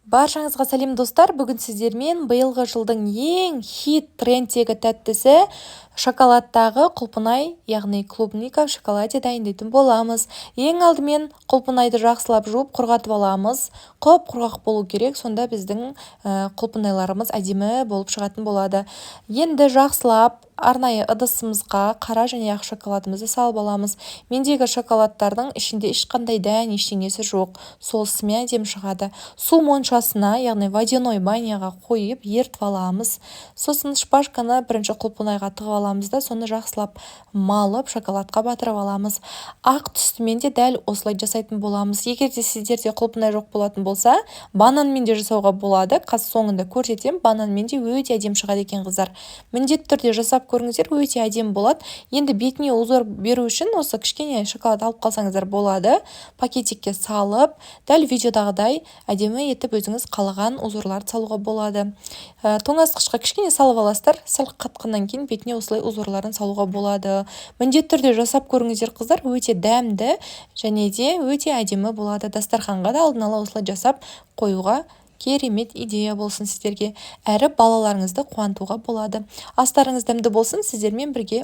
Баршаңызға сәлем достар, бүгін сіздермен биылғы жылдың ең хит трендтегі тәттісі шоколадтағы құлпынай, яғни клубника в шоколаде дайындайтын боламыз. Ең алдымен құлпынайды жақсылап жуып құрғатып аламыз. Құп-құрғақ болу керек, сонда біздің құлпынайларымыз әдемі болып шығатын болады. Енді жақсылап арнайы ыдысымызға қара және ақ шоколадымызды салып аламыз. Мендегі шоколадтардың ішінде ешқандай дән ештеңесі жоқ, солысымен әдемі шығады. Су моншасына, яғни водяной баняға қойып ертіп аламыз. Сосын шпажканы бірінші құлпынайға тығып аламыз да, соны жақсылап малып шоколадқа батырып аламыз. Ақ түстімен де дәл осылай жасайтын боламыз. Егер де сіздерде құлпынай жоқ болатын болса, бананмен де жасауға болады. Қазір соңында көрсетемін, бананмен де өте әдемі шығады екен қыздар. Міндетті түрде жасап көріңіздер, өте әдемі болады. Енді бетіне узор беру үшін осы кішкене шоколад алып қалсаңыздар болады. Пакетикке салып, дәл видеодағыдай әдемі етіп өзіңіз қалаған узорларды салуға болады. Тоңазытқышқа кішкене салып аласыздар, сәл қатқаннан кейін бетіне осылай узорларын салуға болады. Міндетті түрде жасап көріңіздер қыздар, өте дәмді және де өте әдемі болады. Дастарханға да алдын ала осылай жасап қоюға керемет идея болсын сіздерге. Әрі балаларыңызды қуантуға болады. Астарыңыз дәмді болсын, сіздермен бірге